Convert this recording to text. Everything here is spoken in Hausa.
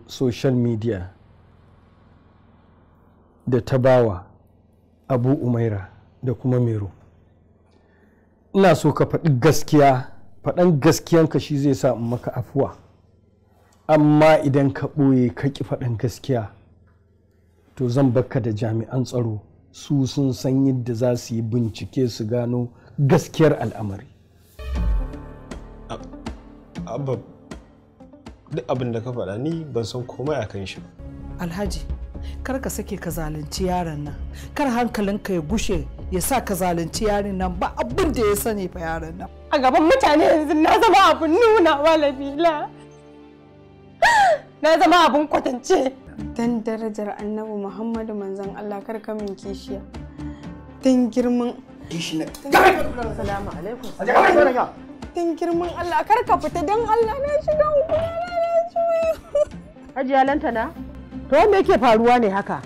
social media da ta bawa Abu Umaira da kuma Mero. Ina so ka faɗi gaskiya, faɗan gaskiyanka shi zai sa in maka afuwa. Amma idan ka ɓoye ka ƙi faɗan gaskiya, to zan baka da jami'an tsaro, su sun san yadda za su yi bincike su gano gaskiyar al'amari. Abba, duk abin da ka faɗa ni ban san komai a kan shi ba. Alhaji, kar ka sake ka zalunci yaron nan, kar hankalinka ya gushe ya sa ka zalunci yaron nan, ba abin da ya sani fa yaron nan. A gaban mutane yanzu na zama abin nuna wa Labila, na zama abin kwatance. Dan darajar Annabi Muhammadu manzon Allah, kar ka min kishiya. Dan girman Assalamu alaikum. Dan girman Allah, kar ka fita, dan Allah na shiga uku na juyo. Hajiya Lantana, to me yake faruwa ne haka?